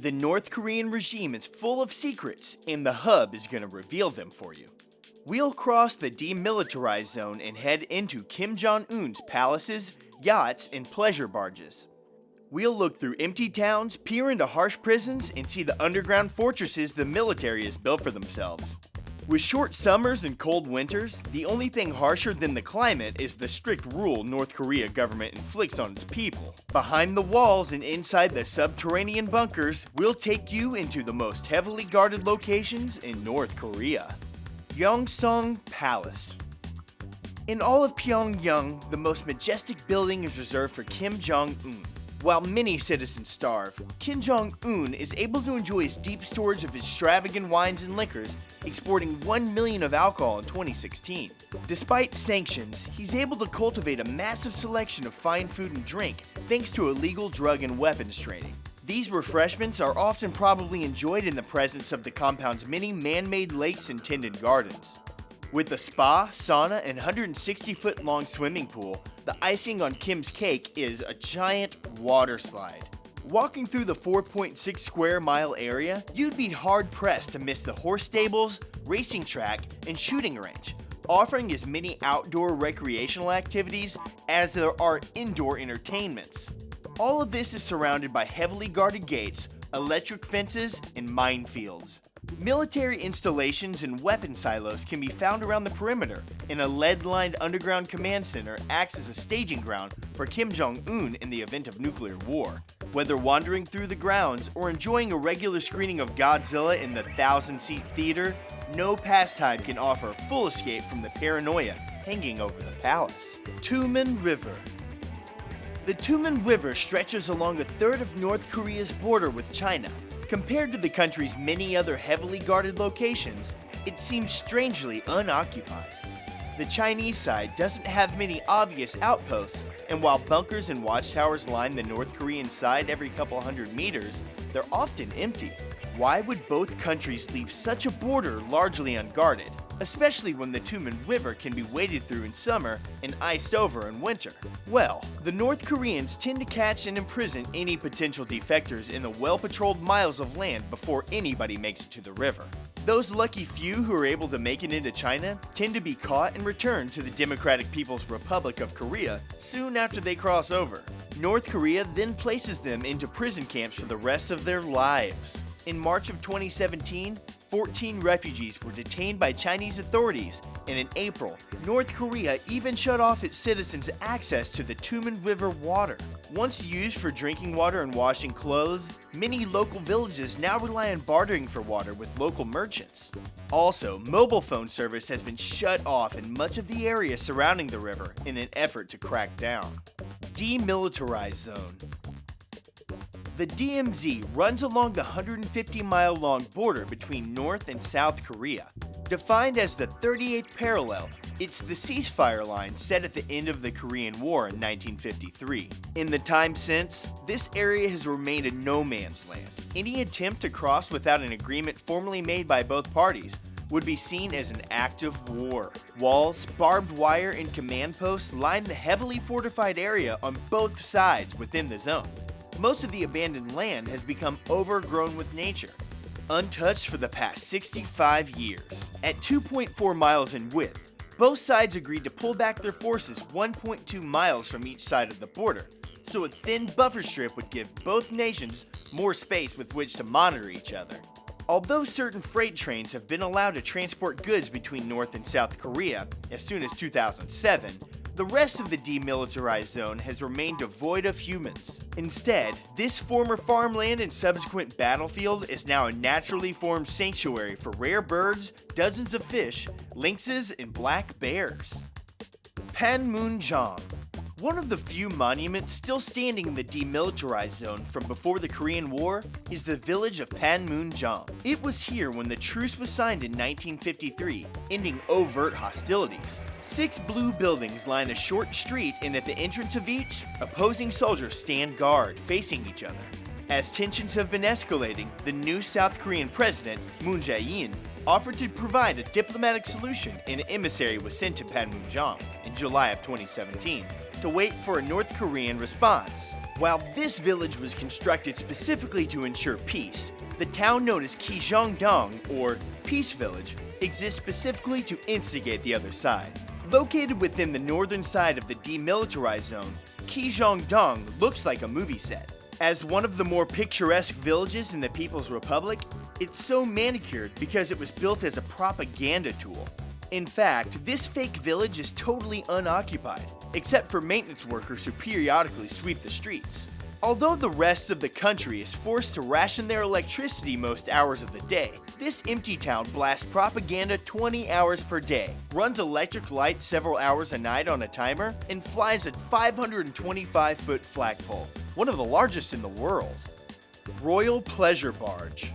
The North Korean regime is full of secrets, and the hub is going to reveal them for you. We'll cross the demilitarized zone and head into Kim Jong-un's palaces, yachts, and pleasure barges. We'll look through empty towns, peer into harsh prisons, and see the underground fortresses the military has built for themselves. With short summers and cold winters, the only thing harsher than the climate is the strict rule North Korea government inflicts on its people. Behind the walls and inside the subterranean bunkers, we'll take you into the most heavily guarded locations in North Korea. Yongsong Palace. In all of Pyongyang, the most majestic building is reserved for Kim Jong-un. While many citizens starve, Kim Jong-un is able to enjoy his deep storage of extravagant wines and liquors, exporting 1 million of alcohol in 2016. Despite sanctions, he's able to cultivate a massive selection of fine food and drink thanks to illegal drug and weapons trading. These refreshments are often probably enjoyed in the presence of the compound's many man-made lakes and tended gardens. With a spa, sauna, and 160-foot-long swimming pool, the icing on Kim's cake is a giant water slide. Walking through the 4.6 square mile area, you'd be hard-pressed to miss the horse stables, racing track, and shooting range, offering as many outdoor recreational activities as there are indoor entertainments. All of this is surrounded by heavily guarded gates, electric fences, and minefields. Military installations and weapon silos can be found around the perimeter, and a lead-lined underground command center acts as a staging ground for Kim Jong-un in the event of nuclear war. Whether wandering through the grounds or enjoying a regular screening of Godzilla in the 1,000-seat theater, no pastime can offer a full escape from the paranoia hanging over the palace. Tumen River. The Tumen River stretches along a third of North Korea's border with China. Compared to the country's many other heavily guarded locations, it seems strangely unoccupied. The Chinese side doesn't have many obvious outposts, and while bunkers and watchtowers line the North Korean side every couple hundred meters, they're often empty. Why would both countries leave such a border largely unguarded, especially when the Tumen River can be waded through in summer and iced over in winter? Well, the North Koreans tend to catch and imprison any potential defectors in the well-patrolled miles of land before anybody makes it to the river. Those lucky few who are able to make it into China tend to be caught and returned to the Democratic People's Republic of Korea soon after they cross over. North Korea then places them into prison camps for the rest of their lives. In March of 2017, 14 refugees were detained by Chinese authorities, and in April, North Korea even shut off its citizens' access to the Tumen River water. Once used for drinking water and washing clothes, many local villages now rely on bartering for water with local merchants. Also, mobile phone service has been shut off in much of the area surrounding the river in an effort to crack down. Demilitarized zone. The DMZ runs along the 150-mile-long border between North and South Korea. Defined as the 38th parallel, it's the ceasefire line set at the end of the Korean War in 1953. In the time since, this area has remained a no man's land. Any attempt to cross without an agreement formally made by both parties would be seen as an act of war. Walls, barbed wire, and command posts line the heavily fortified area on both sides within the zone. Most of the abandoned land has become overgrown with nature, untouched for the past 65 years. At 2.4 miles in width, both sides agreed to pull back their forces 1.2 miles from each side of the border, so a thin buffer strip would give both nations more space with which to monitor each other. Although certain freight trains have been allowed to transport goods between North and South Korea as soon as 2007, the rest of the demilitarized zone has remained devoid of humans. Instead, this former farmland and subsequent battlefield is now a naturally formed sanctuary for rare birds, dozens of fish, lynxes, and black bears. Panmunjom. One of the few monuments still standing in the demilitarized zone from before the Korean War is the village of Panmunjom. It was here when the truce was signed in 1953, ending overt hostilities. 6 blue buildings line a short street, and at the entrance of each, opposing soldiers stand guard, facing each other. As tensions have been escalating, the new South Korean president, Moon Jae-in, offered to provide a diplomatic solution, and an emissary was sent to Panmunjom in July of 2017 to wait for a North Korean response. While this village was constructed specifically to ensure peace, the town known as Kijongdong, or Peace Village, exists specifically to instigate the other side. Located within the northern side of the demilitarized zone, Kijongdong looks like a movie set. As one of the more picturesque villages in the People's Republic, it's so manicured because it was built as a propaganda tool. In fact, this fake village is totally unoccupied, except for maintenance workers who periodically sweep the streets. Although the rest of the country is forced to ration their electricity most hours of the day, this empty town blasts propaganda 20 hours per day, runs electric lights several hours a night on a timer, and flies a 525-foot flagpole, one of the largest in the world. Royal Pleasure Barge.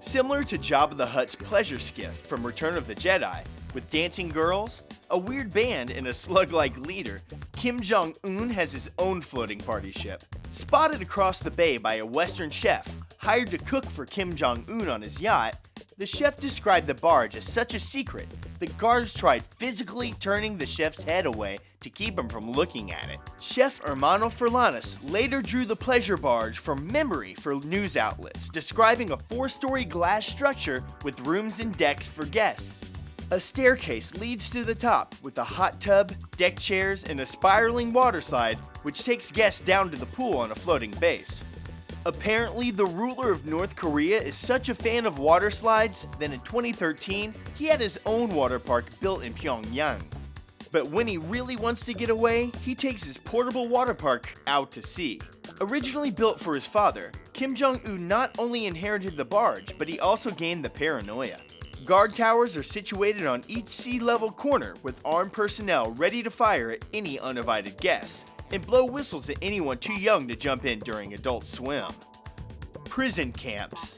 Similar to Jabba the Hutt's pleasure skiff from Return of the Jedi, with dancing girls, a weird band, and a slug-like leader, Kim Jong-un has his own floating party ship. Spotted across the bay by a Western chef hired to cook for Kim Jong-un on his yacht, the chef described the barge as such a secret that guards tried physically turning the chef's head away to keep him from looking at it. Chef Hermano Ferlanes later drew the pleasure barge from memory for news outlets, describing a 4-story glass structure with rooms and decks for guests. A staircase leads to the top with a hot tub, deck chairs, and a spiraling water slide which takes guests down to the pool on a floating base. Apparently, the ruler of North Korea is such a fan of water slides that in 2013, he had his own water park built in Pyongyang. But when he really wants to get away, he takes his portable water park out to sea. Originally built for his father, Kim Jong-un not only inherited the barge, but he also gained the paranoia. Guard towers are situated on each sea level corner with armed personnel ready to fire at any uninvited guests and blow whistles at anyone too young to jump in during Adult Swim. Prison camps.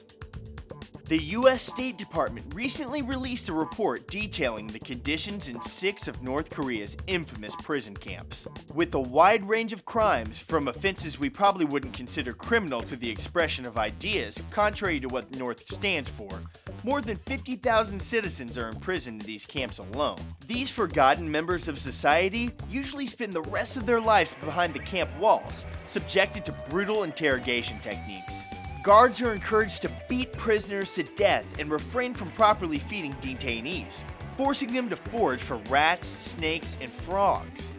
The U.S. State Department recently released a report detailing the conditions in 6 of North Korea's infamous prison camps. With a wide range of crimes, from offenses we probably wouldn't consider criminal to the expression of ideas, contrary to what North stands for, more than 50,000 citizens are imprisoned in these camps alone. These forgotten members of society usually spend the rest of their lives behind the camp walls, subjected to brutal interrogation techniques. Guards are encouraged to beat prisoners to death and refrain from properly feeding detainees, forcing them to forage for rats, snakes, and frogs.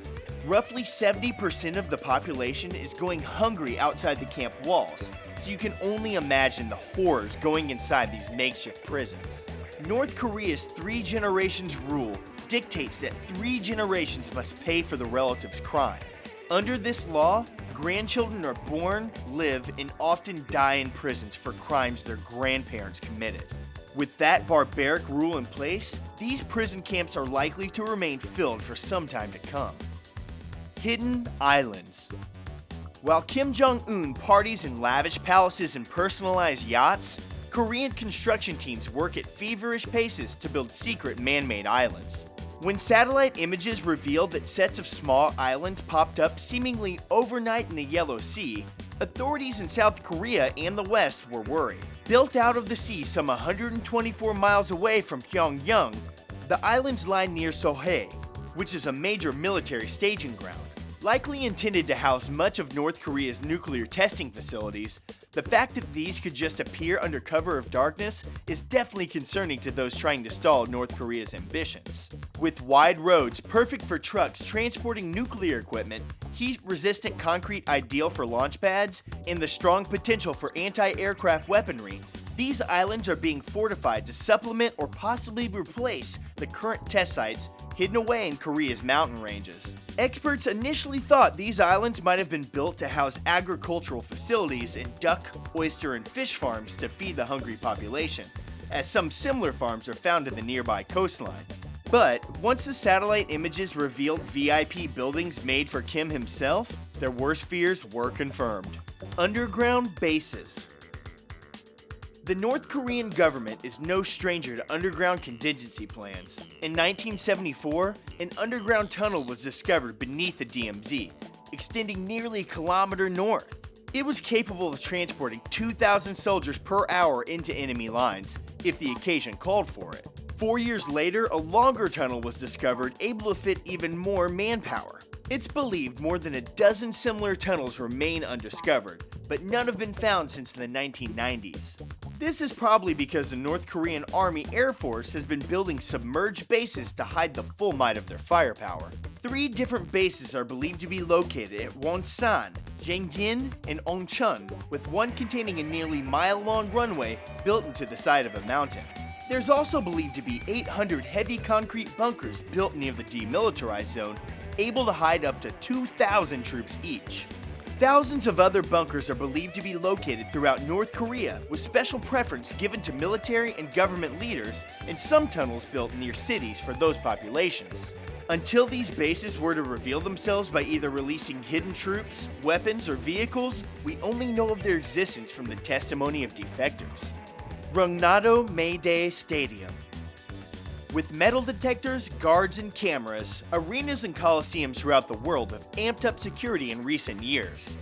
Roughly 70% of the population is going hungry outside the camp walls, so you can only imagine the horrors going inside these makeshift prisons. North Korea's 3 generations rule dictates that 3 generations must pay for the relative's crime. Under this law, grandchildren are born, live, and often die in prisons for crimes their grandparents committed. With that barbaric rule in place, these prison camps are likely to remain filled for some time to come. Hidden islands. While Kim Jong-un parties in lavish palaces and personalized yachts, Korean construction teams work at feverish paces to build secret man-made islands. When satellite images revealed that sets of small islands popped up seemingly overnight in the Yellow Sea, authorities in South Korea and the West were worried. Built out of the sea some 124 miles away from Pyongyang, the islands lie near Sohae, which is a major military staging ground. Likely intended to house much of North Korea's nuclear testing facilities, the fact that these could just appear under cover of darkness is definitely concerning to those trying to stall North Korea's ambitions. With wide roads perfect for trucks transporting nuclear equipment, heat-resistant concrete ideal for launch pads, and the strong potential for anti-aircraft weaponry, these islands are being fortified to supplement or possibly replace the current test sites hidden away in Korea's mountain ranges. Experts initially thought these islands might have been built to house agricultural facilities and duck, oyster, and fish farms to feed the hungry population, as some similar farms are found in the nearby coastline. But once the satellite images revealed VIP buildings made for Kim himself, their worst fears were confirmed. Underground bases. The North Korean government is no stranger to underground contingency plans. In 1974, an underground tunnel was discovered beneath the DMZ, extending nearly a kilometer north. It was capable of transporting 2,000 soldiers per hour into enemy lines, if the occasion called for it. 4 years later, a longer tunnel was discovered able to fit even more manpower. It's believed more than a dozen similar tunnels remain undiscovered, but none have been found since the 1990s. This is probably because the North Korean Army Air Force has been building submerged bases to hide the full might of their firepower. 3 different bases are believed to be located at Wonsan, Jangjin, and Ongchun, with one containing a nearly mile-long runway built into the side of a mountain. There's also believed to be 800 heavy concrete bunkers built near the demilitarized zone, able to hide up to 2,000 troops each. Thousands of other bunkers are believed to be located throughout North Korea, with special preference given to military and government leaders, and some tunnels built near cities for those populations. Until these bases were to reveal themselves by either releasing hidden troops, weapons, or vehicles, we only know of their existence from the testimony of defectors. Rungnado Mayday Stadium. With metal detectors, guards, and cameras, arenas and coliseums throughout the world have amped up security in recent years.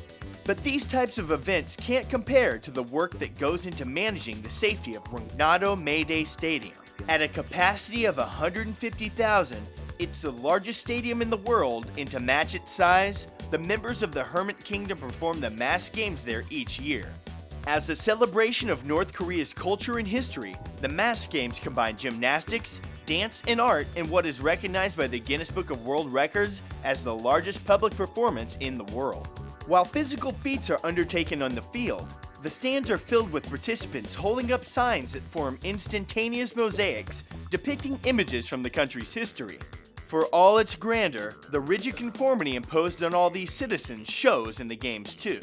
But these types of events can't compare to the work that goes into managing the safety of Rungnado Mayday Stadium. At a capacity of 150,000, it's the largest stadium in the world, and to match its size, the members of the Hermit Kingdom perform the mass games there each year. As a celebration of North Korea's culture and history, the mass games combine gymnastics, dance, and art in what is recognized by the Guinness Book of World Records as the largest public performance in the world. While physical feats are undertaken on the field, the stands are filled with participants holding up signs that form instantaneous mosaics depicting images from the country's history. For all its grandeur, the rigid conformity imposed on all these citizens shows in the games too.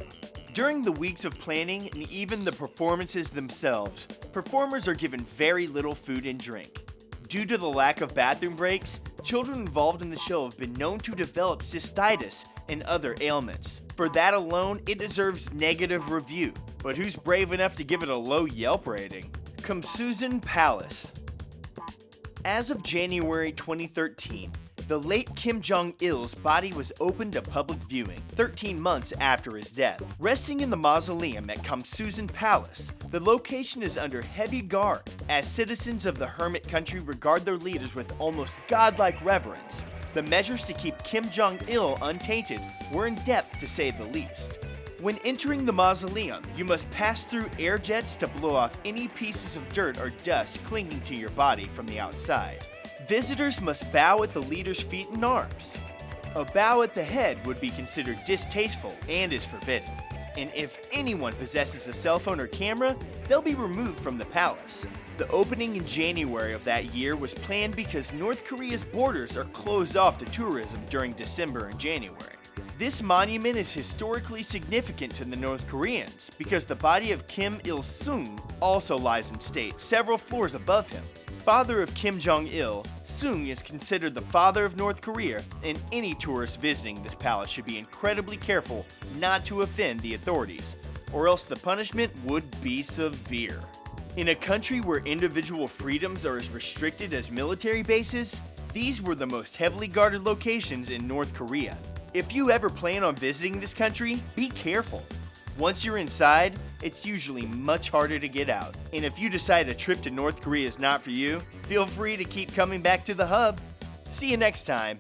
During the weeks of planning and even the performances themselves, performers are given very little food and drink. Due to the lack of bathroom breaks, children involved in the show have been known to develop cystitis and other ailments. For that alone, it deserves negative review, but who's brave enough to give it a low Yelp rating? Kumsusan Palace. As of January 2013, the late Kim Jong-il's body was opened to public viewing 13 months after his death. Resting in the mausoleum at Kumsusan Palace, the location is under heavy guard, as citizens of the hermit country regard their leaders with almost godlike reverence. The measures to keep Kim Jong-il untainted were in depth to say the least. When entering the mausoleum, you must pass through air jets to blow off any pieces of dirt or dust clinging to your body from the outside. Visitors must bow at the leader's feet and arms. A bow at the head would be considered distasteful and is forbidden. And if anyone possesses a cell phone or camera, they'll be removed from the palace. The opening in January of that year was planned because North Korea's borders are closed off to tourism during December and January. This monument is historically significant to the North Koreans because the body of Kim Il-sung also lies in state several floors above him. Father of Kim Jong-il, Sung is considered the father of North Korea, and any tourist visiting this palace should be incredibly careful not to offend the authorities, or else the punishment would be severe. In a country where individual freedoms are as restricted as military bases, these were the most heavily guarded locations in North Korea. If you ever plan on visiting this country, be careful. Once you're inside, it's usually much harder to get out. And if you decide a trip to North Korea is not for you, feel free to keep coming back to the hub. See you next time.